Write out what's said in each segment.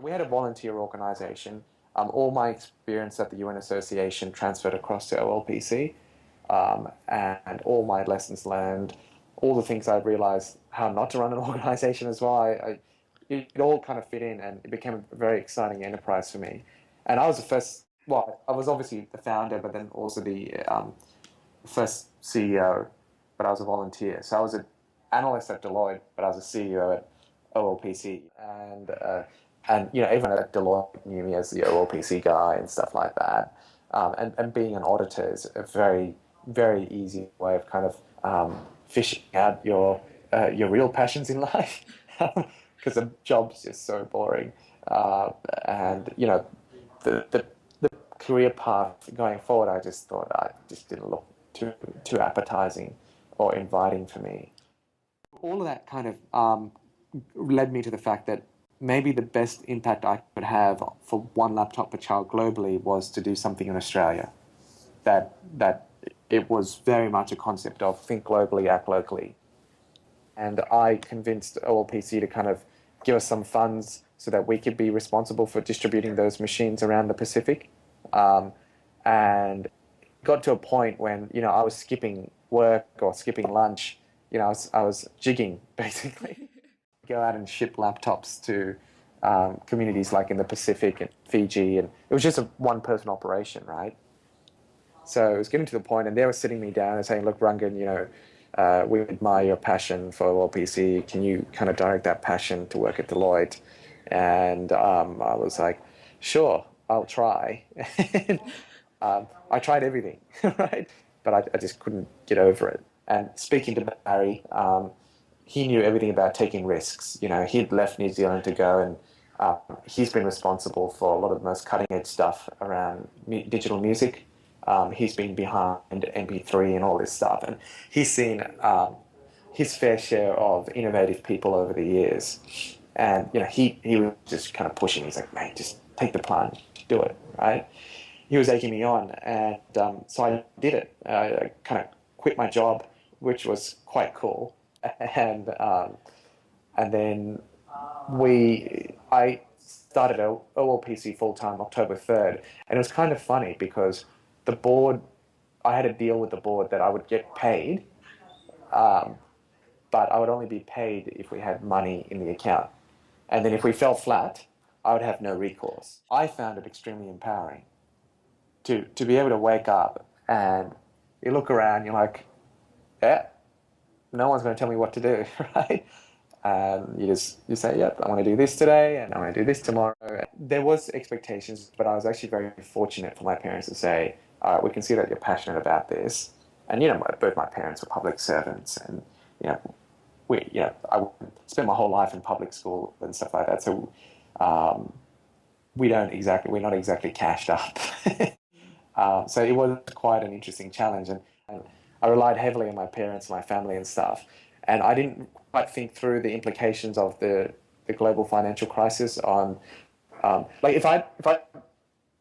We had a volunteer organisation. All my experience at the UN Association transferred across to OLPC, and all my lessons learned, all the things I realised how not to run an organisation as well. It all kind of fit in, and it became a very exciting enterprise for me. And I was the first. Well, I was obviously the founder, but then also the first CEO. But I was a volunteer, so I was an analyst at Deloitte, but I was a CEO at OLPC, and everyone at Deloitte knew me as the OLPC guy and stuff like that. And being an auditor is a very, very easy way of kind of fishing out your real passions in life, because the job's just so boring. And the career path going forward, I just thought I just didn't look too appetizing or inviting for me. All of that kind of led me to the fact that maybe the best impact I could have for one laptop per child globally was to do something in Australia. That it was very much a concept of think globally, act locally. And I convinced OLPC to kind of give us some funds so that we could be responsible for distributing those machines around the Pacific. And it got to a point when, I was skipping work or skipping lunch. I was jigging, basically. Go out and ship laptops to communities like in the Pacific and Fiji, and it was just a one-person operation, right? So it was getting to the point, and they were sitting me down and saying, "Look, Rangan, we admire your passion for OLPC. Can you kind of direct that passion to work at Deloitte?" And I was like, "Sure, I'll try." I tried everything, right? But I just couldn't get over it. And speaking to Barry, he knew everything about taking risks. He'd left New Zealand to go, and he's been responsible for a lot of the most cutting edge stuff around digital music. He's been behind MP3 and all this stuff, and he's seen his fair share of innovative people over the years. And he was just kind of pushing. He's like, "Mate, just take the plunge, do it," right? He was egging me on, and so I did it. I kind of quit my job, which was quite cool, and then I started OLPC full time October 3rd, and it was kind of funny because the board, I had a deal with the board that I would get paid, but I would only be paid if we had money in the account, and then if we fell flat, I would have no recourse. I found it extremely empowering to be able to wake up and you look around, you're like, yeah, no one's going to tell me what to do, right? You say, yep, I want to do this today and I want to do this tomorrow. There was expectations, but I was actually very fortunate for my parents to say, all right, we can see that you're passionate about this. And, both my parents were public servants, and, I spent my whole life in public school and stuff like that. So we're not exactly cashed up. So it was quite an interesting challenge. And I relied heavily on my parents, my family and stuff. And I didn't quite think through the implications of the global financial crisis on, if I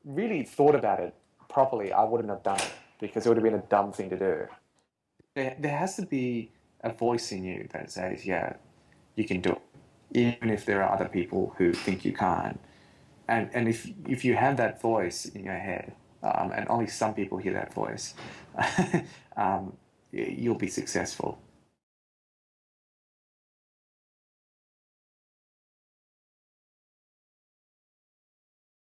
really thought about it properly, I wouldn't have done it because it would have been a dumb thing to do. There has to be a voice in you that says, yeah, you can do it, even if there are other people who think you can't. And if you have that voice in your head, and only some people hear that voice, you'll be successful.